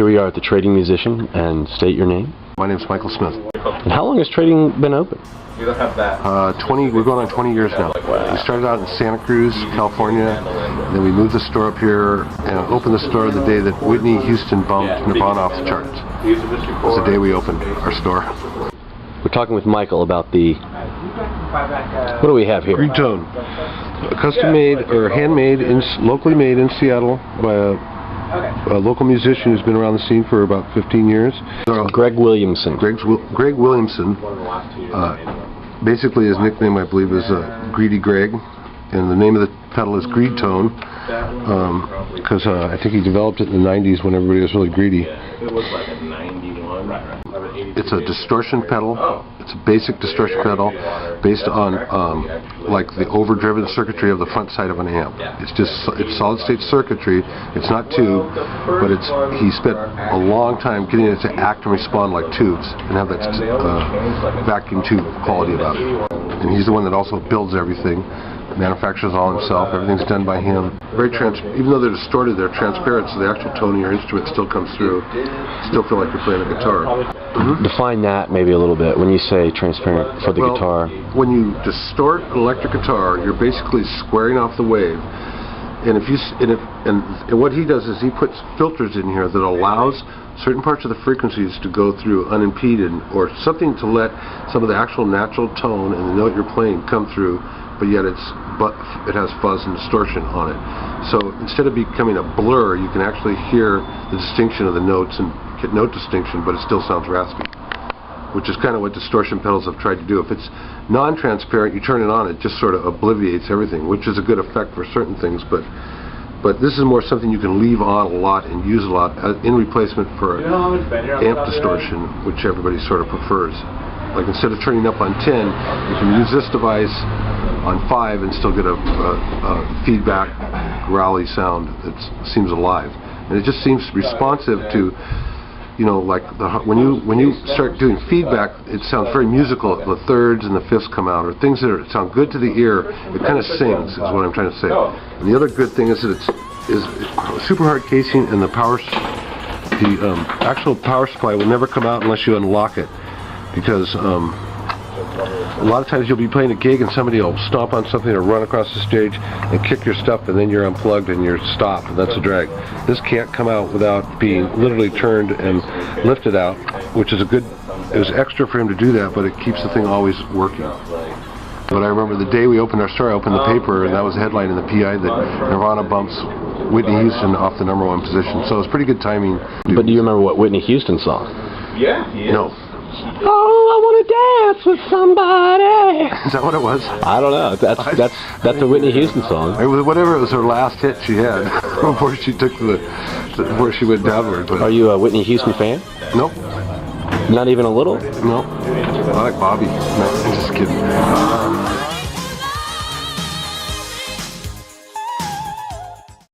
here we are at the Trading Musician, and state your name. My name's Michael Smith. And how long has Trading been open? You don't have that. 20. We're going on 20 years now. We started out in Santa Cruz, California. And then we moved the store up here and opened the store the day that Whitney Houston bumped Nirvana off the charts. It was the day we opened our store. We're talking with Michael about the... What do we have here? Greedtone, custom made or handmade, locally made in Seattle by a local musician who's been around the scene for about 15 years. Greg Williamson. Greg Williamson. Basically his nickname, I believe, is Greedy Greg, and the name of the pedal is Greedtone, because I think he developed it in the 90s when everybody was really greedy. It was like a 91. It's a distortion pedal. It's a basic distortion pedal based on like the overdriven circuitry of the front side of an amp. It's solid state circuitry. It's not tube, but he spent a long time getting it to act and respond like tubes and have that vacuum tube quality about it. And he's the one that also builds everything. Manufactures all himself. Everything's done by him. Even though they're distorted, they're transparent, so the actual tone of your instrument still comes through. Still feel like you're playing a guitar. Define that maybe a little bit when you say transparent for the guitar. When you distort an electric guitar, you're basically squaring off the wave. And what he does is he puts filters in here that allows certain parts of the frequencies to go through unimpeded, or something to let some of the actual natural tone and the note you're playing come through, but yet it has fuzz and distortion on it. So instead of becoming a blur, you can actually hear the distinction of the notes and get note distinction, but it still sounds raspy, which is kind of what distortion pedals have tried to do. If it's non-transparent, you turn it on, it just sort of obliviates everything, which is a good effect for certain things, but this is more something you can leave on a lot and use a lot in replacement for amp distortion, which everybody sort of prefers. Like instead of turning up on 10, you can use this device on 5 and still get a feedback, growly sound that seems alive. And it just seems responsive to, you know, like when you start doing feedback, it sounds very musical. The thirds and the fifths come out, or things that sound good to the ear. It kind of sings, is what I'm trying to say. And the other good thing is that it's super hard casing, and the actual power supply will never come out unless you unlock it, because a lot of times you'll be playing a gig and somebody will stomp on something or run across the stage and kick your stuff, and then you're unplugged and you're stopped, and that's a drag. This can't come out without being literally turned and lifted out, which is it was extra for him to do that, but it keeps the thing always working. But I remember the day we opened our store, I opened the paper, and that was the headline in the PI that Nirvana bumps Whitney Houston off the #1 position. So it was pretty good timing. But do you remember what Whitney Houston song? Yeah. No. Oh, I want to dance with somebody. Is that what it was? I don't know. That's a Whitney Houston song. It was whatever. It was her last hit she had before she took before she went downward. But Are you a Whitney Houston fan? Nope. Not even a little? No. I like Bobby. No, I'm just kidding.